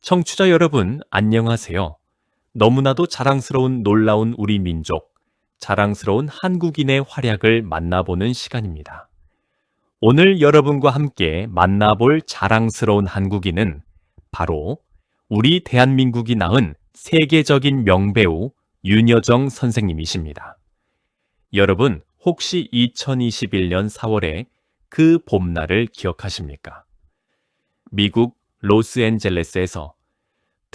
청취자 여러분, 안녕하세요. 너무나도 자랑스러운 놀라운 우리 민족, 자랑스러운 한국인의 활약을 만나보는 시간입니다. 오늘 여러분과 함께 만나볼 자랑스러운 한국인은 바로 우리 대한민국이 낳은 세계적인 명배우 윤여정 선생님이십니다. 여러분, 혹시 2021년 4월에 그 봄날을 기억하십니까? 미국 로스앤젤레스에서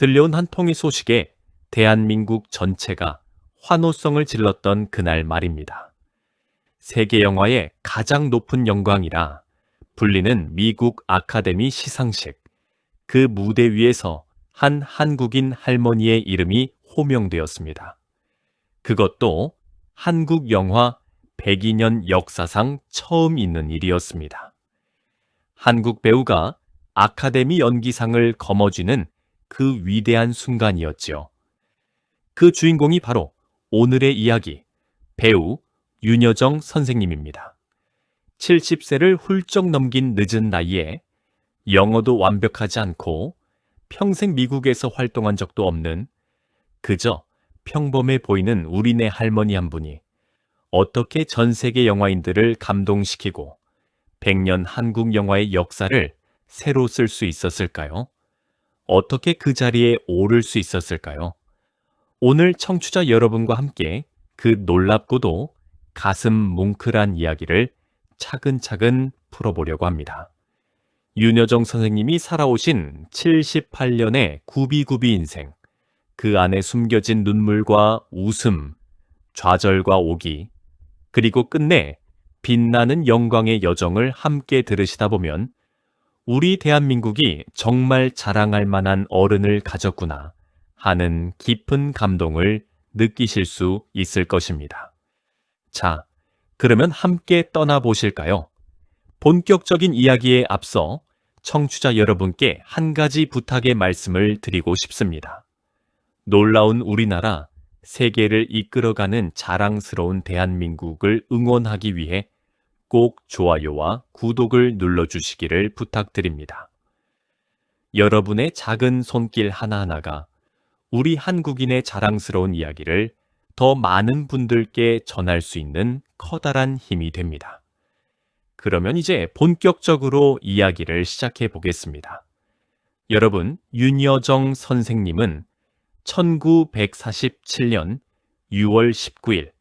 들려온 한 통의 소식에 대한민국 전체가 환호성을 질렀던 그날 말입니다. 세계 영화의 가장 높은 영광이라 불리는 미국 아카데미 시상식, 그 무대 위에서 한 한국인 할머니의 이름이 호명되었습니다. 그것도 한국 영화 102년 역사상 처음 있는 일이었습니다. 한국 배우가 아카데미 연기상을 거머쥐는 그 위대한 순간이었지요. 그 주인공이 바로 오늘의 이야기, 배우 윤여정 선생님입니다. 70세를 훌쩍 넘긴 늦은 나이에 영어도 완벽하지 않고 평생 미국에서 활동한 적도 없는 그저 평범해 보이는 우리네 할머니 한 분이 어떻게 전 세계 영화인들을 감동시키고 100년 한국 영화의 역사를 새로 쓸 수 있었을까요? 어떻게 그 자리에 오를 수 있었을까요? 오늘 청취자 여러분과 함께 그 놀랍고도 가슴 뭉클한 이야기를 차근차근 풀어보려고 합니다. 윤여정 선생님이 살아오신 78년의 구비구비 인생, 그 안에 숨겨진 눈물과 웃음, 좌절과 오기, 그리고 끝내 빛나는 영광의 여정을 함께 들으시다 보면 우리 대한민국이 정말 자랑할 만한 어른을 가졌구나 하는 깊은 감동을 느끼실 수 있을 것입니다. 자, 그러면 함께 떠나보실까요? 본격적인 이야기에 앞서 청취자 여러분께 한 가지 부탁의 말씀을 드리고 싶습니다. 놀라운 우리나라, 세계를 이끌어가는 자랑스러운 대한민국을 응원하기 위해 꼭 좋아요와 구독을 눌러주시기를 부탁드립니다. 여러분의 작은 손길 하나하나가 우리 한국인의 자랑스러운 이야기를 더 많은 분들께 전할 수 있는 커다란 힘이 됩니다. 그러면 이제 본격적으로 이야기를 시작해 보겠습니다. 여러분, 윤여정 선생님은 1947년 6월 19일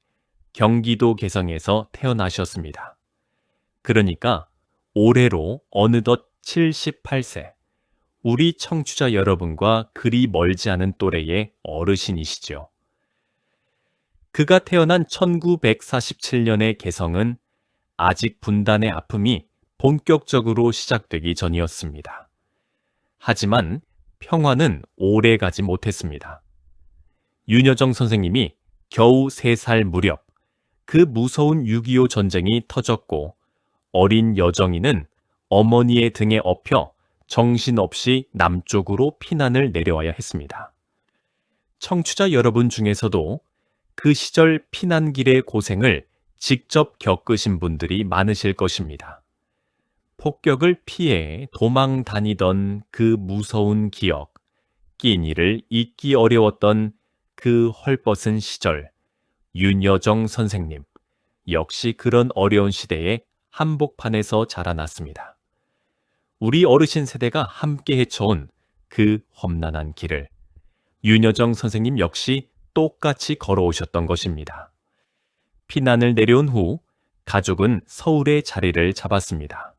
경기도 개성에서 태어나셨습니다. 그러니까 올해로 어느덧 78세, 우리 청취자 여러분과 그리 멀지 않은 또래의 어르신이시죠. 그가 태어난 1947년의 개성은 아직 분단의 아픔이 본격적으로 시작되기 전이었습니다. 하지만 평화는 오래 가지 못했습니다. 윤여정 선생님이 겨우 3살 무렵 그 무서운 6.25 전쟁이 터졌고 어린 여정이는 어머니의 등에 업혀 정신없이 남쪽으로 피난을 내려와야 했습니다. 청취자 여러분 중에서도 그 시절 피난길의 고생을 직접 겪으신 분들이 많으실 것입니다. 폭격을 피해 도망 다니던 그 무서운 기억, 끼니를 잊기 어려웠던 그 헐벗은 시절, 윤여정 선생님, 역시 그런 어려운 시대에 한복판에서 자라났습니다. 우리 어르신 세대가 함께 헤쳐온 그 험난한 길을 윤여정 선생님 역시 똑같이 걸어오셨던 것입니다. 피난을 내려온 후 가족은 서울에 자리를 잡았습니다.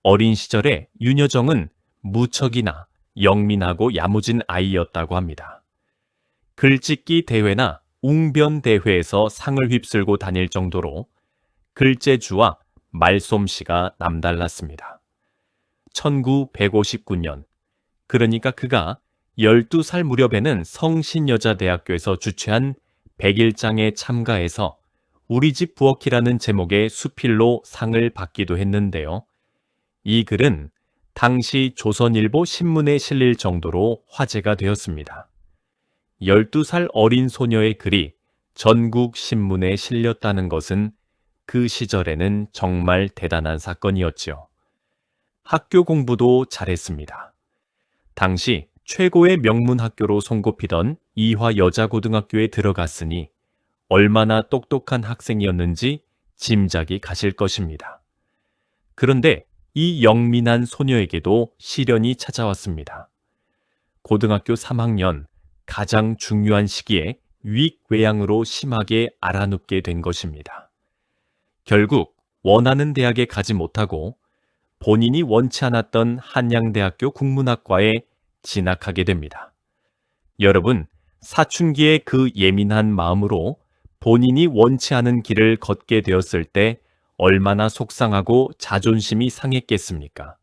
어린 시절에 윤여정은 무척이나 영민하고 야무진 아이였다고 합니다. 글짓기 대회나 웅변 대회에서 상을 휩쓸고 다닐 정도로 글재주와 말솜씨가 남달랐습니다. 1959년, 그러니까 그가 12살 무렵에는 성신여자대학교에서 주최한 100일장에 참가해서 우리 집 부엌이라는 제목의 수필로 상을 받기도 했는데요. 이 글은 당시 조선일보 신문에 실릴 정도로 화제가 되었습니다. 12살 어린 소녀의 글이 전국 신문에 실렸다는 것은 그 시절에는 정말 대단한 사건이었지요. 학교 공부도 잘했습니다. 당시 최고의 명문 학교로 손꼽히던 이화 여자고등학교에 들어갔으니 얼마나 똑똑한 학생이었는지 짐작이 가실 것입니다. 그런데 이 영민한 소녀에게도 시련이 찾아왔습니다. 고등학교 3학년 가장 중요한 시기에 위궤양으로 심하게 앓아눕게 된 것입니다. 결국 원하는 대학에 가지 못하고 본인이 원치 않았던 한양대학교 국문학과에 진학하게 됩니다. 여러분, 사춘기의 그 예민한 마음으로 본인이 원치 않은 길을 걷게 되었을 때 얼마나 속상하고 자존심이 상했겠습니까?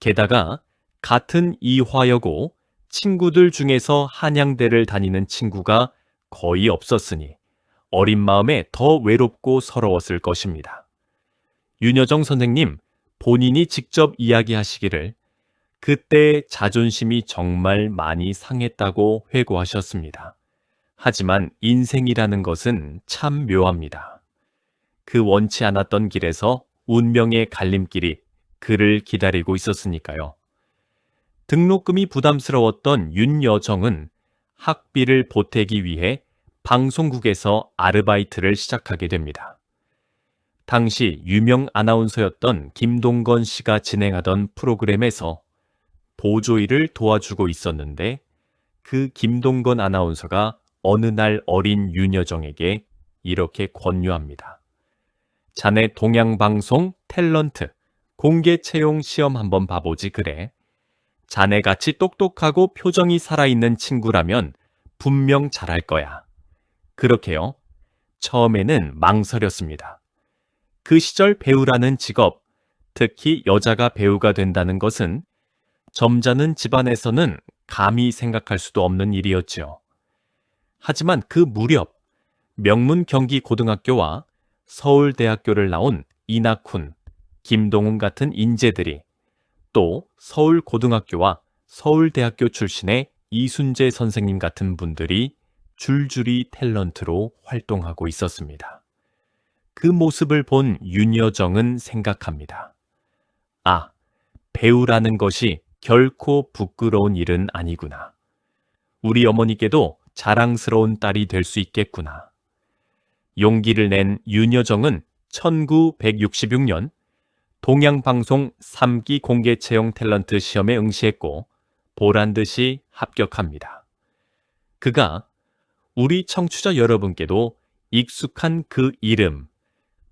게다가 같은 이화여고 친구들 중에서 한양대를 다니는 친구가 거의 없었으니 어린 마음에 더 외롭고 서러웠을 것입니다. 윤여정 선생님 본인이 직접 이야기하시기를 그때 자존심이 정말 많이 상했다고 회고하셨습니다. 하지만 인생이라는 것은 참 묘합니다. 그 원치 않았던 길에서 운명의 갈림길이 그를 기다리고 있었으니까요. 등록금이 부담스러웠던 윤여정은 학비를 보태기 위해 방송국에서 아르바이트를 시작하게 됩니다. 당시 유명 아나운서였던 김동건 씨가 진행하던 프로그램에서 보조일을 도와주고 있었는데 그 김동건 아나운서가 어느 날 어린 윤여정에게 이렇게 권유합니다. 자네 동양방송 탤런트 공개 채용 시험 한번 봐보지 그래. 자네같이 똑똑하고 표정이 살아있는 친구라면 분명 잘할 거야. 그렇게요. 처음에는 망설였습니다. 그 시절 배우라는 직업, 특히 여자가 배우가 된다는 것은 점잖은 집안에서는 감히 생각할 수도 없는 일이었지요. 하지만 그 무렵 명문 경기고등학교와 서울대학교를 나온 이낙훈, 김동훈 같은 인재들이 또 서울고등학교와 서울대학교 출신의 이순재 선생님 같은 분들이 줄줄이 탤런트로 활동하고 있었습니다. 그 모습을 본 윤여정은 생각합니다. 아, 배우라는 것이 결코 부끄러운 일은 아니구나. 우리 어머니께도 자랑스러운 딸이 될 수 있겠구나. 용기를 낸 윤여정은 1966년 동양방송 3기 공개채용 탤런트 시험에 응시했고 보란듯이 합격합니다. 그가 우리 청취자 여러분께도 익숙한 그 이름,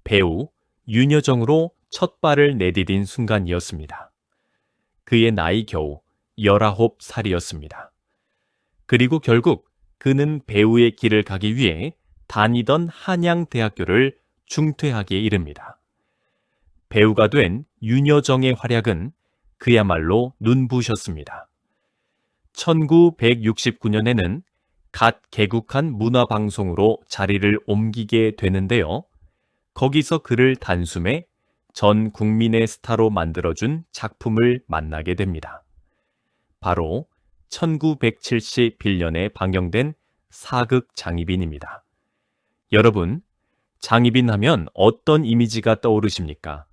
배우 윤여정으로 첫 발을 내디딘 순간이었습니다. 그의 나이 겨우 19살이었습니다. 그리고 결국 그는 배우의 길을 가기 위해 다니던 한양대학교를 중퇴하기에 이릅니다. 배우가 된 윤여정의 활약은 그야말로 눈부셨습니다. 1969년에는 갓 개국한 문화방송으로 자리를 옮기게 되는데요. 거기서 그를 단숨에 전 국민의 스타로 만들어준 작품을 만나게 됩니다. 바로 1971년에 방영된 사극 장희빈입니다. 여러분, 장희빈 하면 어떤 이미지가 떠오르십니까?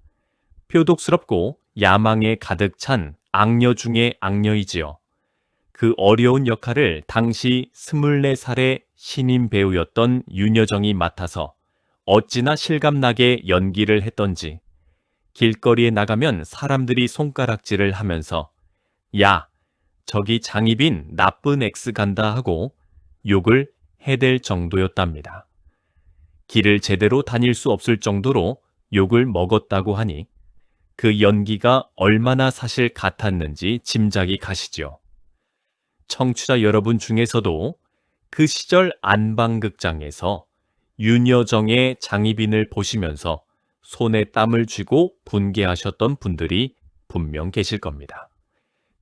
표독스럽고 야망에 가득 찬 악녀 중의 악녀이지요. 그 어려운 역할을 당시 24살의 신인 배우였던 윤여정이 맡아서 어찌나 실감나게 연기를 했던지 길거리에 나가면 사람들이 손가락질을 하면서 야, 저기 장희빈 나쁜 엑스 간다 하고 욕을 해댈 정도였답니다. 길을 제대로 다닐 수 없을 정도로 욕을 먹었다고 하니 그 연기가 얼마나 사실 같았는지 짐작이 가시죠. 청취자 여러분 중에서도 그 시절 안방극장에서 윤여정의 장희빈을 보시면서 손에 땀을 쥐고 분개하셨던 분들이 분명 계실 겁니다.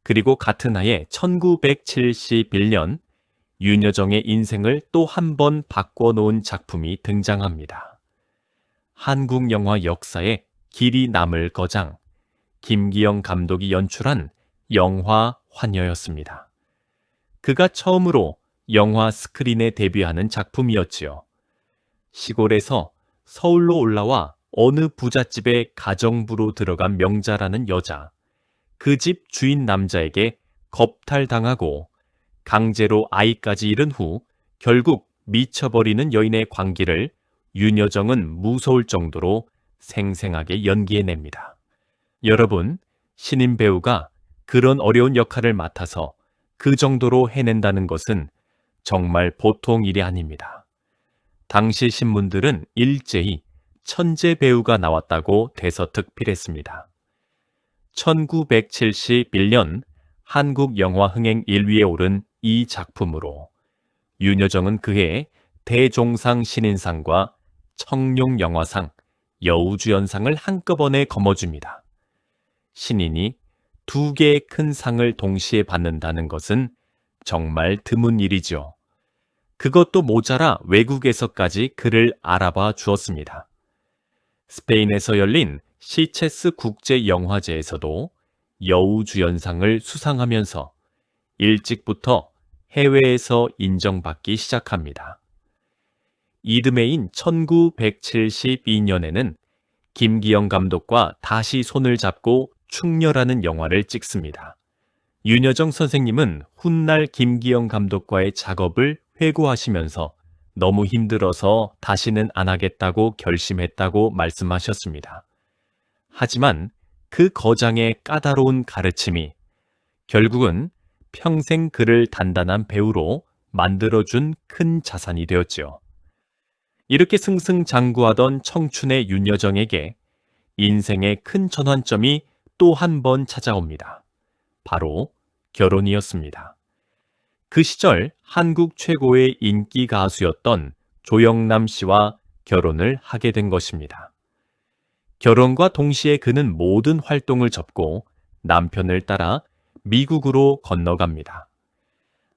그리고 같은 해에 1971년 윤여정의 인생을 또 한 번 바꿔놓은 작품이 등장합니다. 한국 영화 역사에 길이 남을 거장, 김기영 감독이 연출한 영화 환여였습니다. 그가 처음으로 영화 스크린에 데뷔하는 작품이었지요. 시골에서 서울로 올라와 어느 부잣집에 가정부로 들어간 명자라는 여자, 그 집 주인 남자에게 겁탈당하고 강제로 아이까지 잃은 후 결국 미쳐버리는 여인의 광기를 윤여정은 무서울 정도로 생생하게 연기해냅니다. 여러분, 신인 배우가 그런 어려운 역할을 맡아서 그 정도로 해낸다는 것은 정말 보통 일이 아닙니다. 당시 신문들은 일제히 천재 배우가 나왔다고 대서특필했습니다. 1971년 한국 영화 흥행 1위에 오른 이 작품으로 윤여정은 그해 대종상 신인상과 청룡영화상, 여우주연상을 한꺼번에 거머쥡니다. 신인이 두 개의 큰 상을 동시에 받는다는 것은 정말 드문 일이죠. 그것도 모자라 외국에서까지 그를 알아봐 주었습니다. 스페인에서 열린 시체스 국제영화제에서도 여우주연상을 수상하면서 일찍부터 해외에서 인정받기 시작합니다. 이듬해인 1972년에는 김기영 감독과 다시 손을 잡고 충렬하는 영화를 찍습니다. 윤여정 선생님은 훗날 김기영 감독과의 작업을 회고하시면서 너무 힘들어서 다시는 안 하겠다고 결심했다고 말씀하셨습니다. 하지만 그 거장의 까다로운 가르침이 결국은 평생 그를 단단한 배우로 만들어준 큰 자산이 되었지요. 이렇게 승승장구하던 청춘의 윤여정에게 인생의 큰 전환점이 또 한 번 찾아옵니다. 바로 결혼이었습니다. 그 시절 한국 최고의 인기 가수였던 조영남 씨와 결혼을 하게 된 것입니다. 결혼과 동시에 그는 모든 활동을 접고 남편을 따라 미국으로 건너갑니다.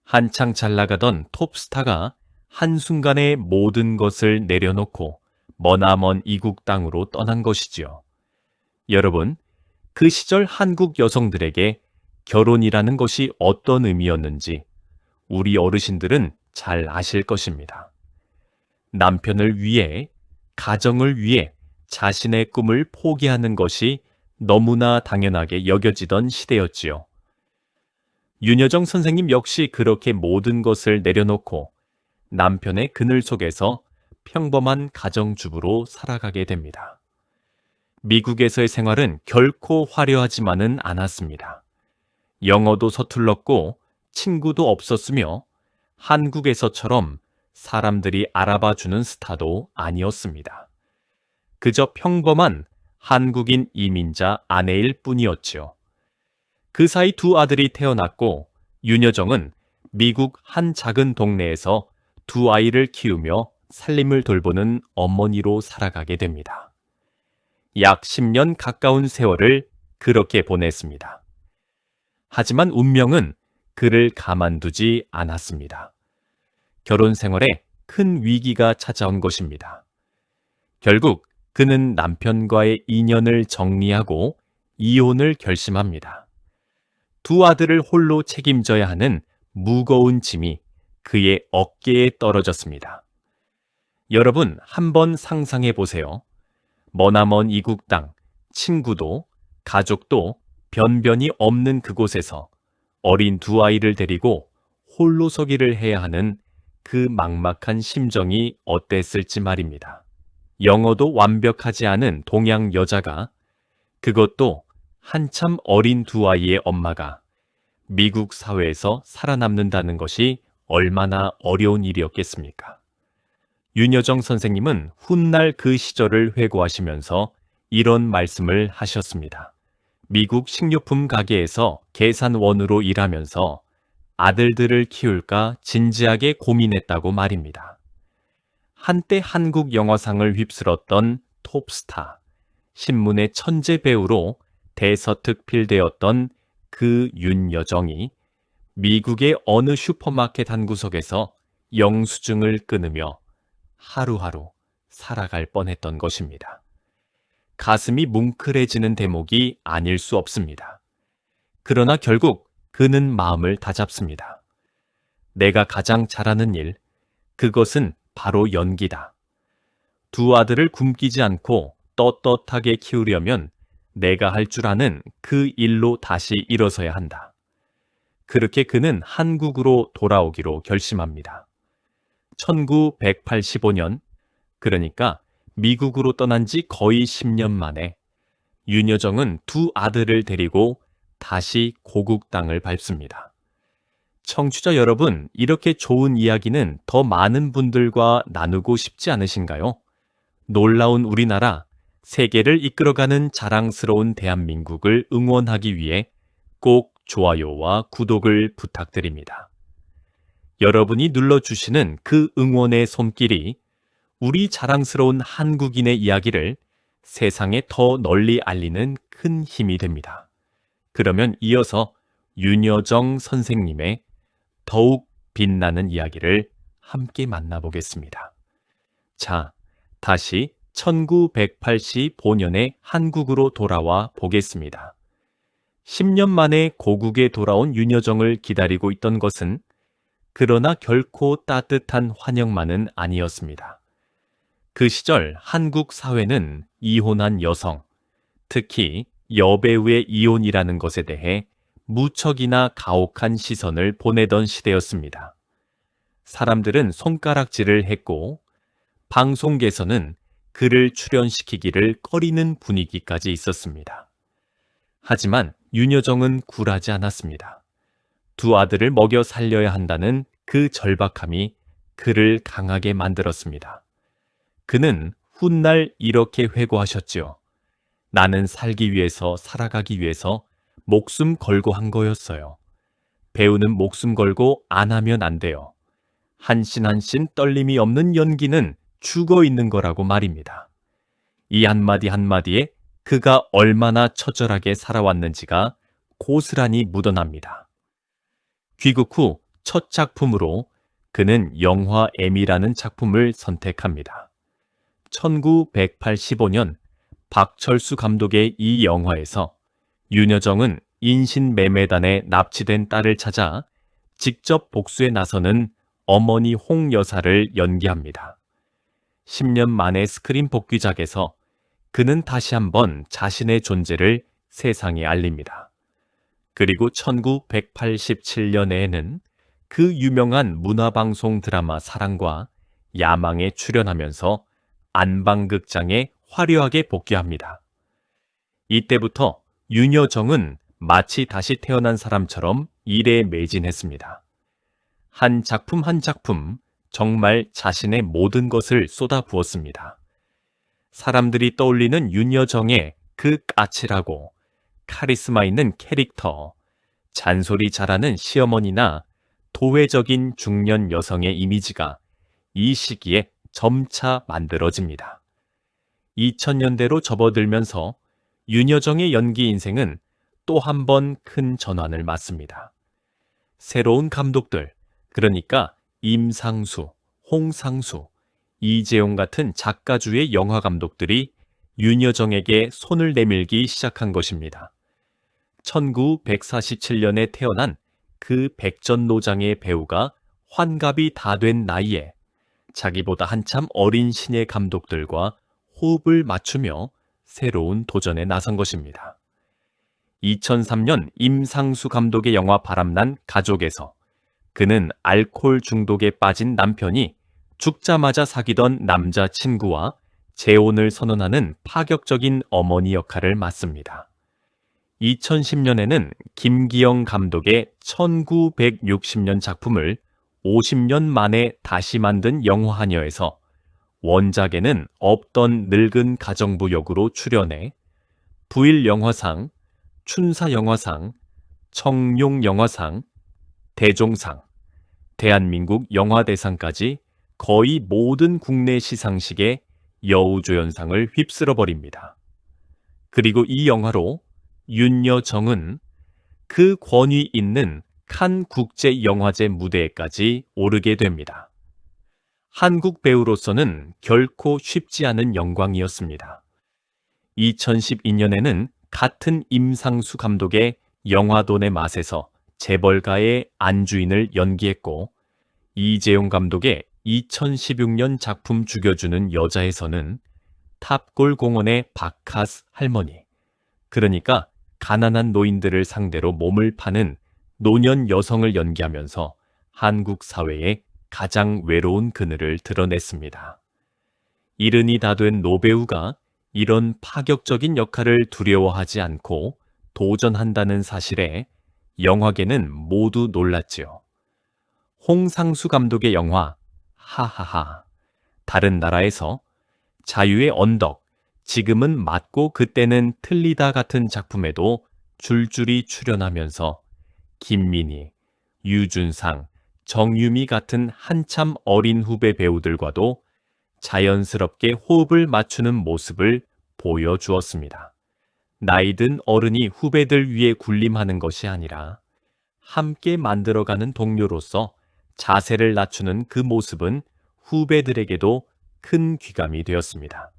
한창 잘 나가던 톱스타가 한순간에 모든 것을 내려놓고 머나먼 이국 땅으로 떠난 것이지요. 여러분, 그 시절 한국 여성들에게 결혼이라는 것이 어떤 의미였는지 우리 어르신들은 잘 아실 것입니다. 남편을 위해, 가정을 위해 자신의 꿈을 포기하는 것이 너무나 당연하게 여겨지던 시대였지요. 윤여정 선생님 역시 그렇게 모든 것을 내려놓고 남편의 그늘 속에서 평범한 가정주부로 살아가게 됩니다. 미국에서의 생활은 결코 화려하지만은 않았습니다. 영어도 서툴렀고 친구도 없었으며 한국에서처럼 사람들이 알아봐주는 스타도 아니었습니다. 그저 평범한 한국인 이민자 아내일 뿐이었지요. 그 사이 두 아들이 태어났고 윤여정은 미국 한 작은 동네에서 두 아이를 키우며 살림을 돌보는 어머니로 살아가게 됩니다. 약 10년 가까운 세월을 그렇게 보냈습니다. 하지만 운명은 그를 가만두지 않았습니다. 결혼 생활에 큰 위기가 찾아온 것입니다. 결국 그는 남편과의 인연을 정리하고 이혼을 결심합니다. 두 아들을 홀로 책임져야 하는 무거운 짐이 그의 어깨에 떨어졌습니다. 여러분, 한번 상상해 보세요. 머나먼 이국 땅, 친구도 가족도 변변히 없는 그곳에서 어린 두 아이를 데리고 홀로 서기를 해야 하는 그 막막한 심정이 어땠을지 말입니다. 영어도 완벽하지 않은 동양 여자가, 그것도 한참 어린 두 아이의 엄마가 미국 사회에서 살아남는다는 것이 얼마나 어려운 일이었겠습니까? 윤여정 선생님은 훗날 그 시절을 회고하시면서 이런 말씀을 하셨습니다. 미국 식료품 가게에서 계산원으로 일하면서 아들들을 키울까 진지하게 고민했다고 말입니다. 한때 한국 영화상을 휩쓸었던 톱스타, 신문의 천재 배우로 대서특필되었던 그 윤여정이 미국의 어느 슈퍼마켓 한 구석에서 영수증을 끊으며 하루하루 살아갈 뻔했던 것입니다. 가슴이 뭉클해지는 대목이 아닐 수 없습니다. 그러나 결국 그는 마음을 다잡습니다. 내가 가장 잘하는 일, 그것은 바로 연기다. 두 아들을 굶기지 않고 떳떳하게 키우려면 내가 할 줄 아는 그 일로 다시 일어서야 한다. 그렇게 그는 한국으로 돌아오기로 결심합니다. 1985년, 그러니까 미국으로 떠난 지 거의 10년 만에 윤여정은 두 아들을 데리고 다시 고국 땅을 밟습니다. 청취자 여러분, 이렇게 좋은 이야기는 더 많은 분들과 나누고 싶지 않으신가요? 놀라운 우리나라, 세계를 이끌어가는 자랑스러운 대한민국을 응원하기 위해 꼭 좋아요와 구독을 부탁드립니다. 여러분이 눌러주시는 그 응원의 손길이 우리 자랑스러운 한국인의 이야기를 세상에 더 널리 알리는 큰 힘이 됩니다. 그러면 이어서 윤여정 선생님의 더욱 빛나는 이야기를 함께 만나보겠습니다. 자, 다시 1985년에 한국으로 돌아와 보겠습니다. 10년 만에 고국에 돌아온 윤여정을 기다리고 있던 것은 그러나 결코 따뜻한 환영만은 아니었습니다. 그 시절 한국 사회는 이혼한 여성, 특히 여배우의 이혼이라는 것에 대해 무척이나 가혹한 시선을 보내던 시대였습니다. 사람들은 손가락질을 했고 방송계에서는 그를 출연시키기를 꺼리는 분위기까지 있었습니다. 하지만 윤여정은 굴하지 않았습니다. 두 아들을 먹여 살려야 한다는 그 절박함이 그를 강하게 만들었습니다. 그는 훗날 이렇게 회고하셨지요. 나는 살기 위해서, 살아가기 위해서 목숨 걸고 한 거였어요. 배우는 목숨 걸고 안 하면 안 돼요. 한씬 한씬 떨림이 없는 연기는 죽어 있는 거라고 말입니다. 이 한마디 한마디에 그가 얼마나 처절하게 살아왔는지가 고스란히 묻어납니다. 귀국 후 첫 작품으로 그는 영화 M이라는 작품을 선택합니다. 1985년 박철수 감독의 이 영화에서 윤여정은 인신매매단에 납치된 딸을 찾아 직접 복수에 나서는 어머니 홍 여사를 연기합니다. 10년 만의 스크린 복귀작에서 그는 다시 한번 자신의 존재를 세상에 알립니다. 그리고 1987년에는 그 유명한 문화방송 드라마 사랑과 야망에 출연하면서 안방극장에 화려하게 복귀합니다. 이때부터 윤여정은 마치 다시 태어난 사람처럼 일에 매진했습니다. 한 작품 한 작품 정말 자신의 모든 것을 쏟아부었습니다. 사람들이 떠올리는 윤여정의 그 까칠하고 카리스마 있는 캐릭터, 잔소리 잘하는 시어머니나 도회적인 중년 여성의 이미지가 이 시기에 점차 만들어집니다. 2000년대로 접어들면서 윤여정의 연기 인생은 또 한 번 큰 전환을 맞습니다. 새로운 감독들, 그러니까 임상수, 홍상수, 이재용 같은 작가주의 영화 감독들이 윤여정에게 손을 내밀기 시작한 것입니다. 1947년에 태어난 그 백전노장의 배우가 환갑이 다 된 나이에 자기보다 한참 어린 신예 감독들과 호흡을 맞추며 새로운 도전에 나선 것입니다. 2003년 임상수 감독의 영화 바람난 가족에서 그는 알코올 중독에 빠진 남편이 죽자마자 사귀던 남자친구와 재혼을 선언하는 파격적인 어머니 역할을 맡습니다. 2010년에는 김기영 감독의 1960년 작품을 50년 만에 다시 만든 영화하녀에서 원작에는 없던 늙은 가정부 역으로 출연해 부일영화상, 춘사영화상, 청룡영화상, 대종상, 대한민국 영화대상까지 거의 모든 국내 시상식에 여우조연상을 휩쓸어버립니다. 그리고 이 영화로 윤여정은 그 권위 있는 칸 국제영화제 무대에까지 오르게 됩니다. 한국 배우로서는 결코 쉽지 않은 영광이었습니다. 2012년에는 같은 임상수 감독의 영화돈의 맛에서 재벌가의 안주인을 연기했고, 이재용 감독의 2016년 작품 죽여주는 여자에서는 탑골 공원의 바카스 할머니, 그러니까 가난한 노인들을 상대로 몸을 파는 노년 여성을 연기하면서 한국 사회의 가장 외로운 그늘을 드러냈습니다. 이른이 다 된 노배우가 이런 파격적인 역할을 두려워하지 않고 도전한다는 사실에 영화계는 모두 놀랐지요. 홍상수 감독의 영화 하하하, 다른 나라에서, 자유의 언덕, 지금은 맞고 그때는 틀리다 같은 작품에도 줄줄이 출연하면서 김민희, 유준상, 정유미 같은 한참 어린 후배 배우들과도 자연스럽게 호흡을 맞추는 모습을 보여주었습니다. 나이든 어른이 후배들 위해 군림하는 것이 아니라 함께 만들어가는 동료로서 자세를 낮추는 그 모습은 후배들에게도 큰 귀감이 되었습니다.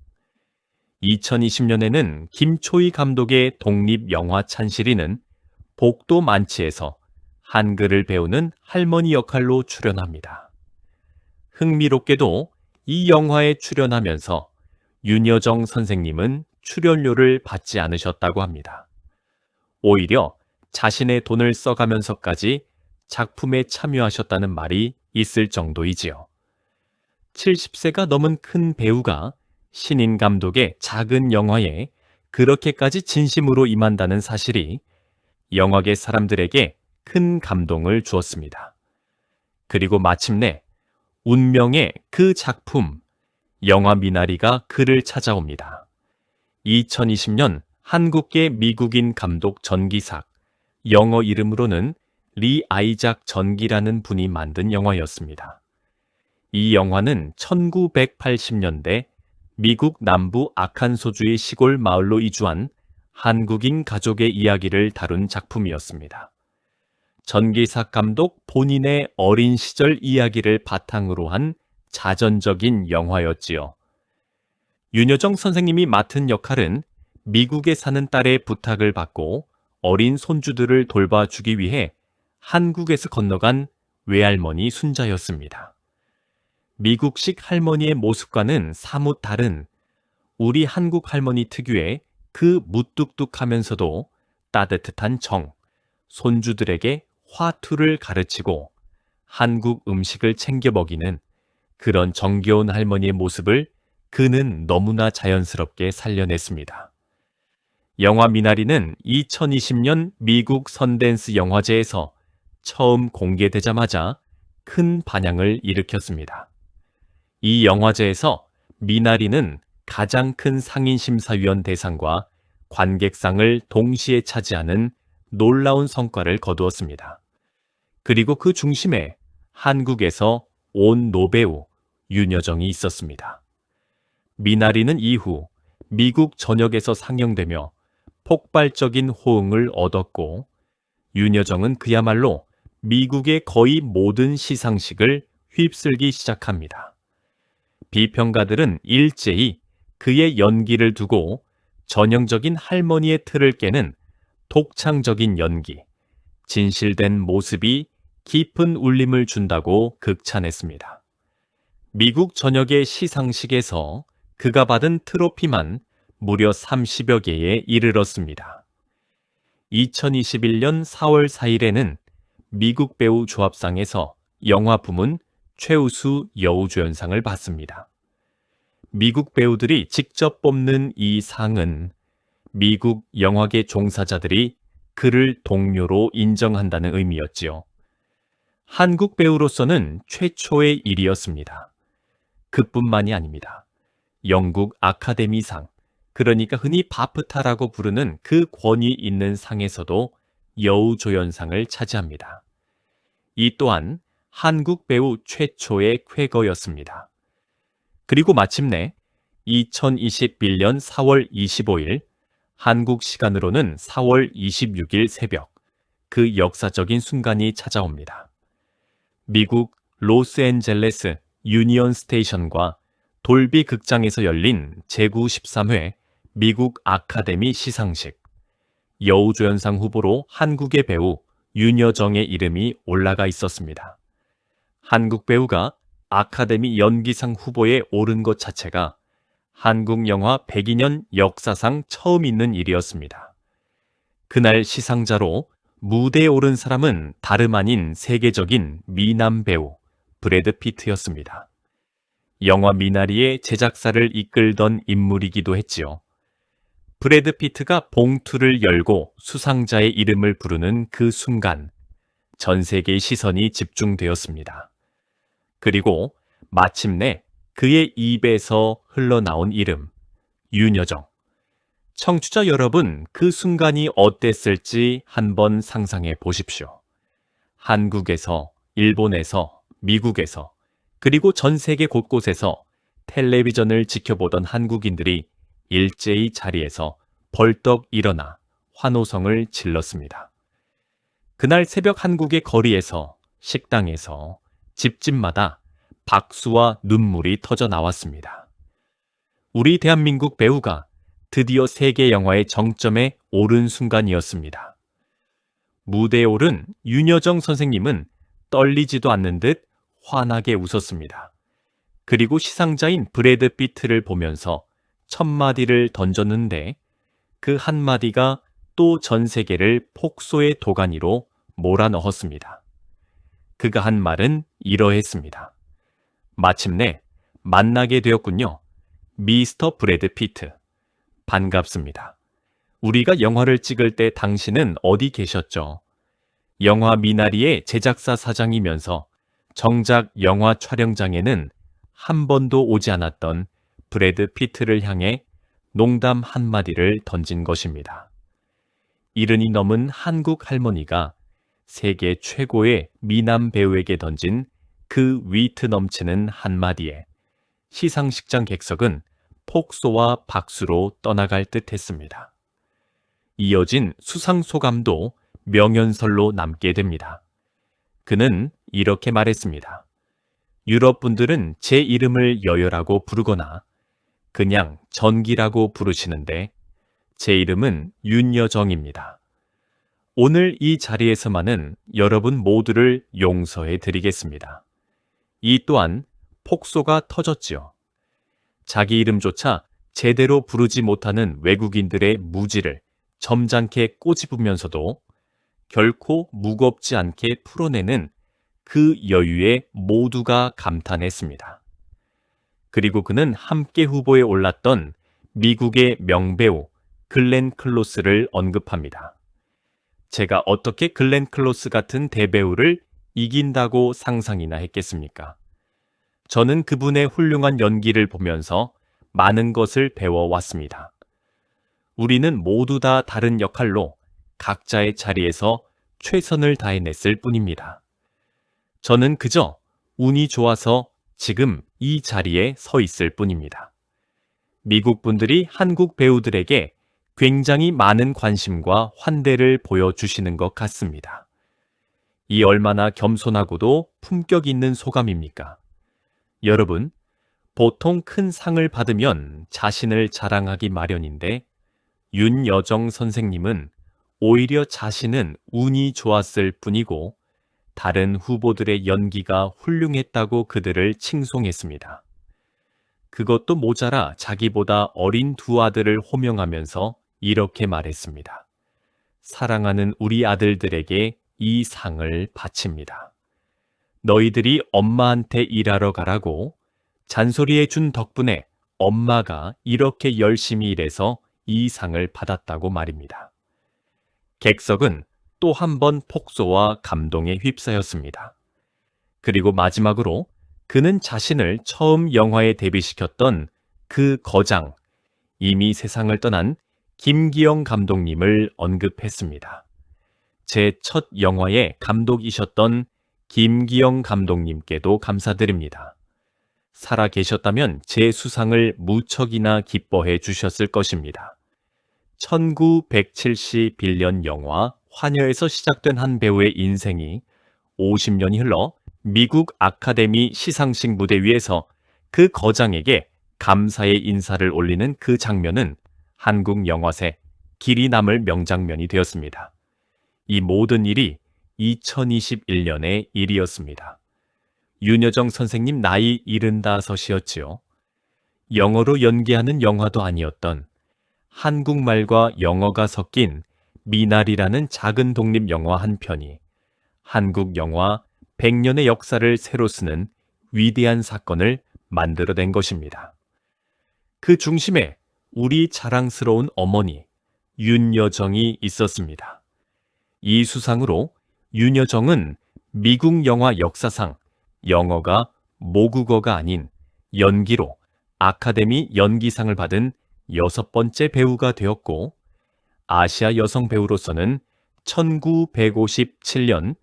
2020년에는 김초희 감독의 독립영화 찬실이는 복도 만치에서 한글을 배우는 할머니 역할로 출연합니다. 흥미롭게도 이 영화에 출연하면서 윤여정 선생님은 출연료를 받지 않으셨다고 합니다. 오히려 자신의 돈을 써가면서까지 작품에 참여하셨다는 말이 있을 정도이지요. 70세가 넘은 큰 배우가 신인 감독의 작은 영화에 그렇게까지 진심으로 임한다는 사실이 영화계 사람들에게 큰 감동을 주었습니다. 그리고 마침내 운명의 그 작품, 영화 미나리가 그를 찾아옵니다. 2020년 한국계 미국인 감독 전기삭, 영어 이름으로는 리 아이작 전기라는 분이 만든 영화였습니다. 이 영화는 1980년대 미국 남부 아칸소주의 시골 마을로 이주한 한국인 가족의 이야기를 다룬 작품이었습니다. 전기삭 감독 본인의 어린 시절 이야기를 바탕으로 한 자전적인 영화였지요. 윤여정 선생님이 맡은 역할은 미국에 사는 딸의 부탁을 받고 어린 손주들을 돌봐주기 위해 한국에서 건너간 외할머니 순자였습니다. 미국식 할머니의 모습과는 사뭇 다른 우리 한국 할머니 특유의 그 무뚝뚝하면서도 따뜻한 정, 손주들에게 화투를 가르치고 한국 음식을 챙겨 먹이는 그런 정겨운 할머니의 모습을 그는 너무나 자연스럽게 살려냈습니다. 영화 미나리는 2020년 미국 선댄스 영화제에서 처음 공개되자마자 큰 반향을 일으켰습니다. 이 영화제에서 미나리는 가장 큰 상인심사위원 대상과 관객상을 동시에 차지하는 놀라운 성과를 거두었습니다. 그리고 그 중심에 한국에서 온 노배우 윤여정이 있었습니다. 미나리는 이후 미국 전역에서 상영되며 폭발적인 호응을 얻었고 윤여정은 그야말로 미국의 거의 모든 시상식을 휩쓸기 시작합니다. 비평가들은 일제히 그의 연기를 두고 전형적인 할머니의 틀을 깨는 독창적인 연기, 진실된 모습이 깊은 울림을 준다고 극찬했습니다. 미국 전역의 시상식에서 그가 받은 트로피만 무려 30여 개에 이르렀습니다. 2021년 4월 4일에는 미국 배우 조합상에서 영화 부문 최우수 여우조연상을 받습니다. 미국 배우들이 직접 뽑는 이 상은 미국 영화계 종사자들이 그를 동료로 인정한다는 의미였지요. 한국 배우로서는 최초의 일이었습니다. 그뿐만이 아닙니다. 영국 아카데미상, 그러니까 흔히 바프타라고 부르는 그 권위 있는 상에서도 여우조연상을 차지합니다. 이 또한 한국 배우 최초의 쾌거였습니다. 그리고 마침내 2021년 4월 25일, 한국 시간으로는 4월 26일 새벽, 그 역사적인 순간이 찾아옵니다. 미국 로스앤젤레스 유니언 스테이션과 돌비 극장에서 열린 제93회 미국 아카데미 시상식. 여우조연상 후보로 한국의 배우 윤여정의 이름이 올라가 있었습니다. 한국 배우가 아카데미 연기상 후보에 오른 것 자체가 한국 영화 102년 역사상 처음 있는 일이었습니다. 그날 시상자로 무대에 오른 사람은 다름 아닌 세계적인 미남 배우 브래드 피트였습니다. 영화 미나리의 제작사를 이끌던 인물이기도 했지요. 브래드 피트가 봉투를 열고 수상자의 이름을 부르는 그 순간 전 세계의 시선이 집중되었습니다. 그리고 마침내 그의 입에서 흘러나온 이름, 윤여정. 청취자 여러분, 그 순간이 어땠을지 한번 상상해 보십시오. 한국에서, 일본에서, 미국에서, 그리고 전 세계 곳곳에서 텔레비전을 지켜보던 한국인들이 일제히 자리에서 벌떡 일어나 환호성을 질렀습니다. 그날 새벽 한국의 거리에서, 식당에서, 집집마다 박수와 눈물이 터져 나왔습니다. 우리 대한민국 배우가 드디어 세계 영화의 정점에 오른 순간이었습니다. 무대에 오른 윤여정 선생님은 떨리지도 않는 듯 환하게 웃었습니다. 그리고 시상자인 브래드 피트를 보면서 첫마디를 던졌는데 그 한마디가 또 전 세계를 폭소의 도가니로 몰아넣었습니다. 그가 한 말은 이러했습니다. 마침내 만나게 되었군요. 미스터 브래드 피트. 반갑습니다. 우리가 영화를 찍을 때 당신은 어디 계셨죠? 영화 미나리의 제작사 사장이면서 정작 영화 촬영장에는 한 번도 오지 않았던 브래드 피트를 향해 농담 한마디를 던진 것입니다. 70이 넘은 한국 할머니가 세계 최고의 미남 배우에게 던진 그 위트 넘치는 한마디에 시상식장 객석은 폭소와 박수로 떠나갈 듯 했습니다. 이어진 수상 소감도 명연설로 남게 됩니다. 그는 이렇게 말했습니다. 유럽 분들은 제 이름을 여열하고 부르거나 그냥 전기라고 부르시는데 제 이름은 윤여정입니다. 오늘 이 자리에서만은 여러분 모두를 용서해 드리겠습니다. 이 또한 폭소가 터졌지요. 자기 이름조차 제대로 부르지 못하는 외국인들의 무지를 점잖게 꼬집으면서도 결코 무겁지 않게 풀어내는 그 여유에 모두가 감탄했습니다. 그리고 그는 함께 후보에 올랐던 미국의 명배우 글렌 클로스를 언급합니다. 제가 어떻게 글렌 클로스 같은 대배우를 이긴다고 상상이나 했겠습니까? 저는 그분의 훌륭한 연기를 보면서 많은 것을 배워왔습니다. 우리는 모두 다 다른 역할로 각자의 자리에서 최선을 다해냈을 뿐입니다. 저는 그저 운이 좋아서 지금 이 자리에 서 있을 뿐입니다. 미국 분들이 한국 배우들에게 굉장히 많은 관심과 환대를 보여주시는 것 같습니다. 이 얼마나 겸손하고도 품격 있는 소감입니까? 여러분, 보통 큰 상을 받으면 자신을 자랑하기 마련인데 윤여정 선생님은 오히려 자신은 운이 좋았을 뿐이고 다른 후보들의 연기가 훌륭했다고 그들을 칭송했습니다. 그것도 모자라 자기보다 어린 두 아들을 호명하면서 이렇게 말했습니다. 사랑하는 우리 아들들에게 이 상을 바칩니다. 너희들이 엄마한테 일하러 가라고 잔소리해 준 덕분에 엄마가 이렇게 열심히 일해서 이 상을 받았다고 말입니다. 객석은 또 한 번 폭소와 감동에 휩싸였습니다. 그리고 마지막으로 그는 자신을 처음 영화에 데뷔시켰던 그 거장, 이미 세상을 떠난 김기영 감독님을 언급했습니다. 제 첫 영화의 감독이셨던 김기영 감독님께도 감사드립니다. 살아 계셨다면 제 수상을 무척이나 기뻐해 주셨을 것입니다. 1971년 영화 화녀에서 시작된 한 배우의 인생이 50년이 흘러 미국 아카데미 시상식 무대 위에서 그 거장에게 감사의 인사를 올리는 그 장면은 한국 영화새 길이 남을 명장면이 되었습니다. 이 모든 일이 2021년의 일이었습니다. 윤여정 선생님 나이 75이었지요. 영어로 연기하는 영화도 아니었던 한국말과 영어가 섞인 미나리라는 작은 독립 영화 한 편이 한국 영화 100년의 역사를 새로 쓰는 위대한 사건을 만들어낸 것입니다. 그 중심에 우리 자랑스러운 어머니 윤여정이 있었습니다. 이 수상으로 윤여정은 미국 영화 역사상 영어가 모국어가 아닌 연기로 아카데미 연기상을 받은 6번째 배우가 되었고, 아시아 여성 배우로서는 1957년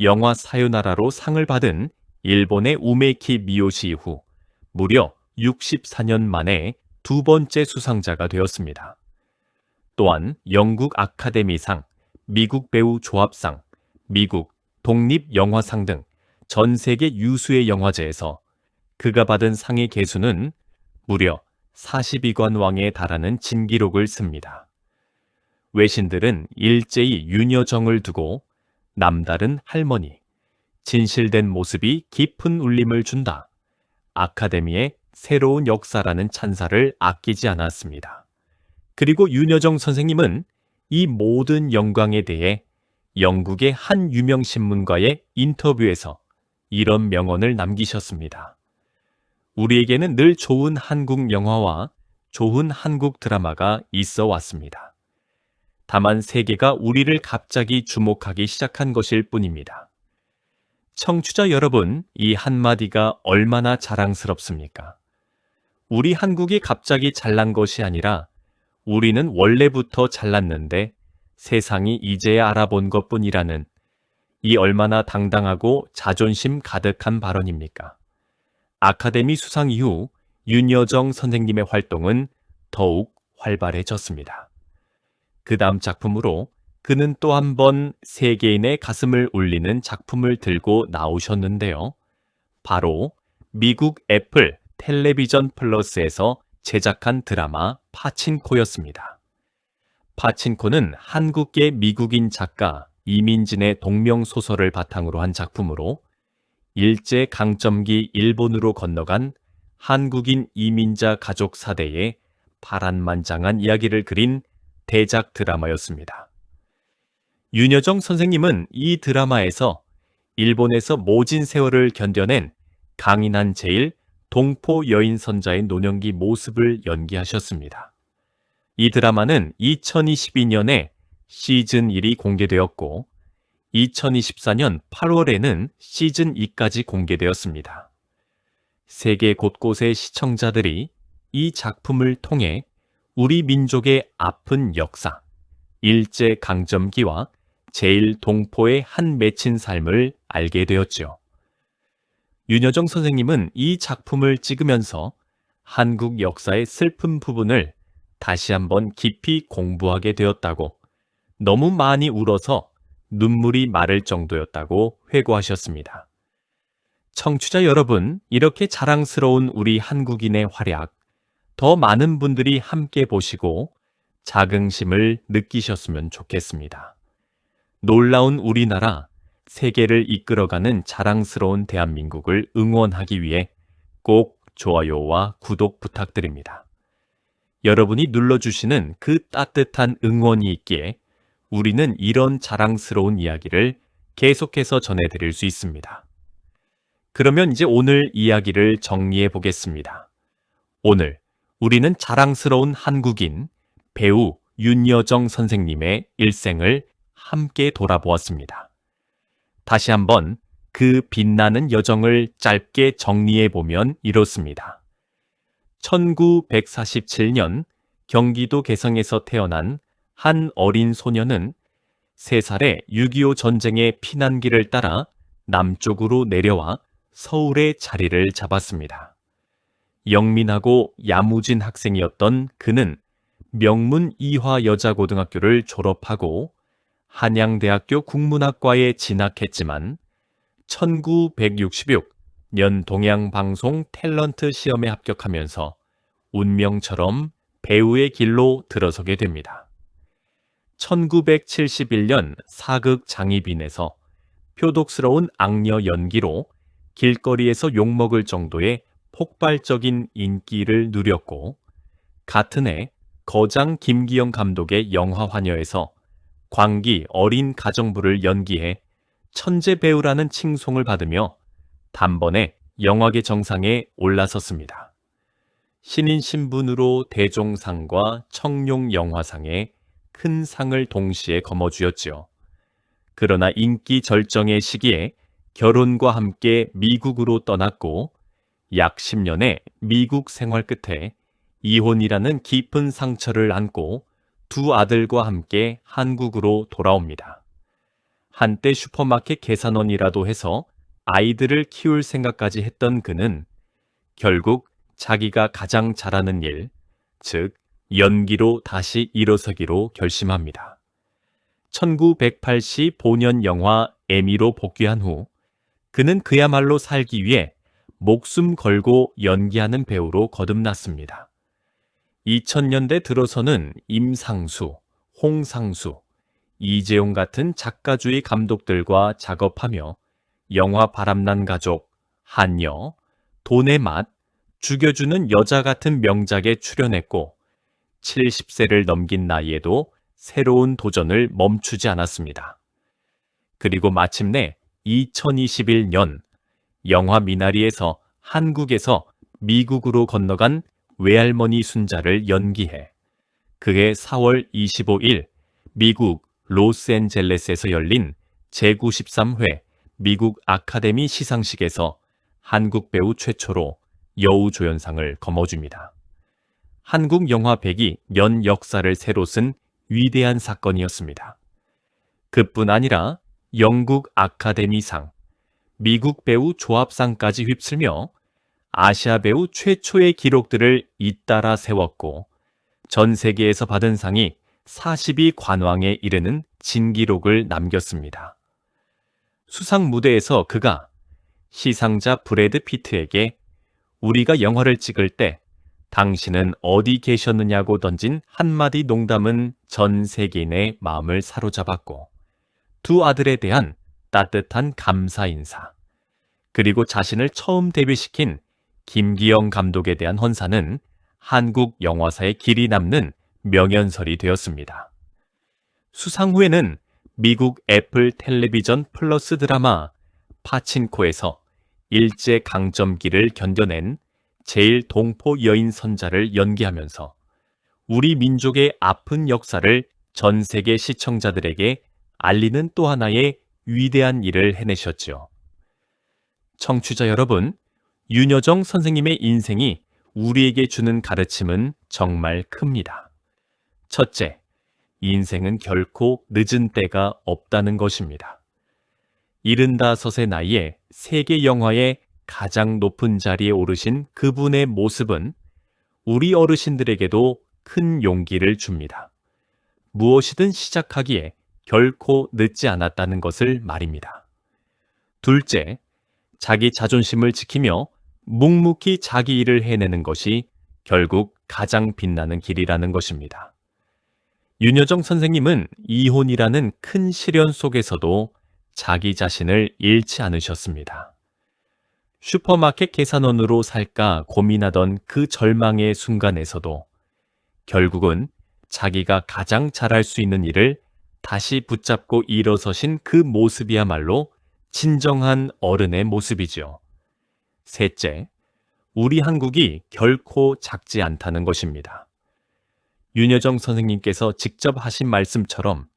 영화 사요나라로 상을 받은 일본의 우메키 미요시 이후 무려 64년 만에 2번째 수상자가 되었습니다. 또한 영국 아카데미상, 미국 배우 조합상, 미국 독립영화상 등 전 세계 유수의 영화제에서 그가 받은 상의 개수는 무려 42관왕에 달하는 진기록을 씁니다. 외신들은 일제히 윤여정을 두고 남다른 할머니, 진실된 모습이 깊은 울림을 준다, 아카데미의 새로운 역사라는 찬사를 아끼지 않았습니다. 그리고 윤여정 선생님은 이 모든 영광에 대해 영국의 한 유명 신문과의 인터뷰에서 이런 명언을 남기셨습니다. 우리에게는 늘 좋은 한국 영화와 좋은 한국 드라마가 있어 왔습니다. 다만 세계가 우리를 갑자기 주목하기 시작한 것일 뿐입니다. 청취자 여러분, 이 한마디가 얼마나 자랑스럽습니까? 우리 한국이 갑자기 잘난 것이 아니라 우리는 원래부터 잘났는데 세상이 이제야 알아본 것뿐이라는, 이 얼마나 당당하고 자존심 가득한 발언입니까? 아카데미 수상 이후 윤여정 선생님의 활동은 더욱 활발해졌습니다. 그 다음 작품으로 그는 또 한 번 세계인의 가슴을 울리는 작품을 들고 나오셨는데요. 바로 미국 애플 텔레비전 플러스에서 제작한 드라마 파친코였습니다. 파친코는 한국계 미국인 작가 이민진의 동명소설을 바탕으로 한 작품으로 일제 강점기 일본으로 건너간 한국인 이민자 가족 사대의 파란만장한 이야기를 그린 대작 드라마였습니다. 윤여정 선생님은 이 드라마에서 일본에서 모진 세월을 견뎌낸 강인한 제일 동포 여인 선자의 노년기 모습을 연기하셨습니다. 이 드라마는 2022년에 시즌 1이 공개되었고 2024년 8월에는 시즌 2까지 공개되었습니다. 세계 곳곳의 시청자들이 이 작품을 통해 우리 민족의 아픈 역사, 일제 강점기와 제일 동포의 한 맺힌 삶을 알게 되었죠. 윤여정 선생님은 이 작품을 찍으면서 한국 역사의 슬픈 부분을 다시 한번 깊이 공부하게 되었다고, 너무 많이 울어서 눈물이 마를 정도였다고 회고하셨습니다. 청취자 여러분, 이렇게 자랑스러운 우리 한국인의 활약, 더 많은 분들이 함께 보시고 자긍심을 느끼셨으면 좋겠습니다. 놀라운 우리나라, 세계를 이끌어가는 자랑스러운 대한민국을 응원하기 위해 꼭 좋아요와 구독 부탁드립니다. 여러분이 눌러주시는 그 따뜻한 응원이 있기에 우리는 이런 자랑스러운 이야기를 계속해서 전해드릴 수 있습니다. 그러면 이제 오늘 이야기를 정리해 보겠습니다. 오늘 우리는 자랑스러운 한국인 배우 윤여정 선생님의 일생을 함께 돌아보았습니다. 다시 한번 그 빛나는 여정을 짧게 정리해 보면 이렇습니다. 1947년 경기도 개성에서 태어난 한 어린 소녀는 3살에 6.25 전쟁의 피난길을 따라 남쪽으로 내려와 서울에 자리를 잡았습니다. 영민하고 야무진 학생이었던 그는 명문 이화여자고등학교를 졸업하고 한양대학교 국문학과에 진학했지만 1966 동양방송 탤런트 시험에 합격하면서 운명처럼 배우의 길로 들어서게 됩니다. 1971년 사극 장희빈에서 표독스러운 악녀 연기로 길거리에서 욕먹을 정도의 폭발적인 인기를 누렸고, 같은 해 거장 김기영 감독의 영화환여에서 광기 어린 가정부를 연기해 천재 배우라는 칭송을 받으며 단번에 영화계 정상에 올라섰습니다. 신인 신분으로 대종상과 청룡영화상에 큰 상을 동시에 거머쥐었지요. 그러나 인기 절정의 시기에 결혼과 함께 미국으로 떠났고 약 10년의 미국 생활 끝에 이혼이라는 깊은 상처를 안고 두 아들과 함께 한국으로 돌아옵니다. 한때 슈퍼마켓 계산원이라도 해서 아이들을 키울 생각까지 했던 그는 결국 자기가 가장 잘하는 일, 즉 연기로 다시 일어서기로 결심합니다. 1985년 영화 에미로 복귀한 후 그는 그야말로 살기 위해 목숨 걸고 연기하는 배우로 거듭났습니다. 2000년대 들어서는 임상수, 홍상수, 이재용 같은 작가주의 감독들과 작업하며 영화 바람난 가족, 한여, 돈의 맛, 죽여주는 여자 같은 명작에 출연했고 70세를 넘긴 나이에도 새로운 도전을 멈추지 않았습니다. 그리고 마침내 2021년 영화 미나리에서 한국에서 미국으로 건너간 외할머니 순자를 연기해 그해 4월 25일 미국 로스앤젤레스에서 열린 제93회 미국 아카데미 시상식에서 한국 배우 최초로 여우조연상을 거머쥡니다. 한국 영화 100이 연 역사를 새로 쓴 위대한 사건이었습니다. 그뿐 아니라 영국 아카데미상, 미국 배우 조합상까지 휩쓸며 아시아 배우 최초의 기록들을 잇따라 세웠고 전 세계에서 받은 상이 40위 관왕에 이르는 진기록을 남겼습니다. 수상 무대에서 그가 시상자 브래드 피트에게 우리가 영화를 찍을 때 당신은 어디 계셨느냐고 던진 한마디 농담은 전 세계인의 마음을 사로잡았고 두 아들에 대한 따뜻한 감사 인사, 그리고 자신을 처음 데뷔시킨 김기영 감독에 대한 헌사는 한국 영화사에 길이 남는 명연설이 되었습니다. 수상 후에는 미국 애플 텔레비전 플러스 드라마 파친코에서 일제 강점기를 견뎌낸 제일 동포 여인 선자를 연기하면서 우리 민족의 아픈 역사를 전 세계 시청자들에게 알리는 또 하나의 위대한 일을 해내셨죠. 청취자 여러분, 윤여정 선생님의 인생이 우리에게 주는 가르침은 정말 큽니다. 첫째, 인생은 결코 늦은 때가 없다는 것입니다. 75의 나이에 세계 영화의 가장 높은 자리에 오르신 그분의 모습은 우리 어르신들에게도 큰 용기를 줍니다. 무엇이든 시작하기에 결코 늦지 않았다는 것을 말입니다. 둘째, 자기 자존심을 지키며 묵묵히 자기 일을 해내는 것이 결국 가장 빛나는 길이라는 것입니다. 윤여정 선생님은 이혼이라는 큰 시련 속에서도 자기 자신을 잃지 않으셨습니다. 슈퍼마켓 계산원으로 살까 고민하던 그 절망의 순간에서도 결국은 자기가 가장 잘할 수 있는 일을 다시 붙잡고 일어서신 그 모습이야말로 진정한 어른의 모습이죠. 셋째, 우리 한국이 결코 작지 않다는 것입니다. 윤여정 선생님께서 직접 하신 말씀처럼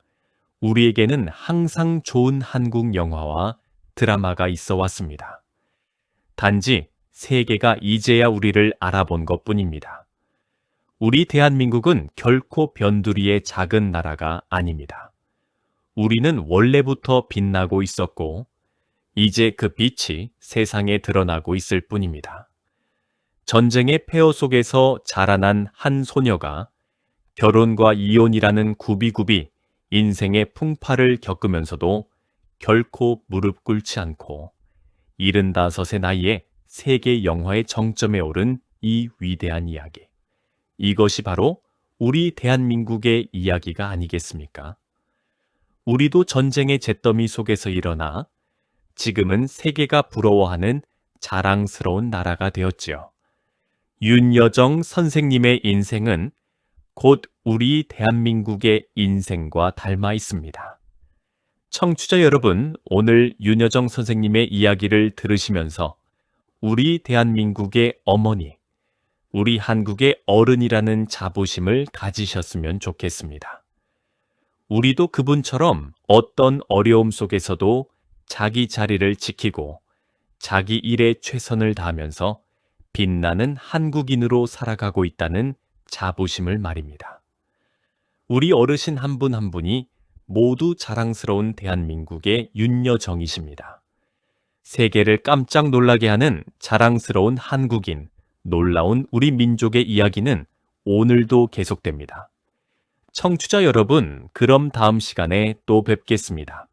우리에게는 항상 좋은 한국 영화와 드라마가 있어 왔습니다. 단지 세계가 이제야 우리를 알아본 것뿐입니다. 우리 대한민국은 결코 변두리의 작은 나라가 아닙니다. 우리는 원래부터 빛나고 있었고 이제 그 빛이 세상에 드러나고 있을 뿐입니다. 전쟁의 폐허 속에서 자라난 한 소녀가 결혼과 이혼이라는 굽이굽이 인생의 풍파를 겪으면서도 결코 무릎 꿇지 않고 75의 나이에 세계 영화의 정점에 오른 이 위대한 이야기. 이것이 바로 우리 대한민국의 이야기가 아니겠습니까? 우리도 전쟁의 잿더미 속에서 일어나 지금은 세계가 부러워하는 자랑스러운 나라가 되었지요. 윤여정 선생님의 인생은 곧 우리 대한민국의 인생과 닮아 있습니다. 청취자 여러분, 오늘 윤여정 선생님의 이야기를 들으시면서 우리 대한민국의 어머니, 우리 한국의 어른이라는 자부심을 가지셨으면 좋겠습니다. 우리도 그분처럼 어떤 어려움 속에서도 자기 자리를 지키고 자기 일에 최선을 다하면서 빛나는 한국인으로 살아가고 있다는 자부심을 말입니다. 우리 어르신 한 분 한 분이 모두 자랑스러운 대한민국의 윤여정이십니다. 세계를 깜짝 놀라게 하는 자랑스러운 한국인, 놀라운 우리 민족의 이야기는 오늘도 계속됩니다. 청취자 여러분, 그럼 다음 시간에 또 뵙겠습니다.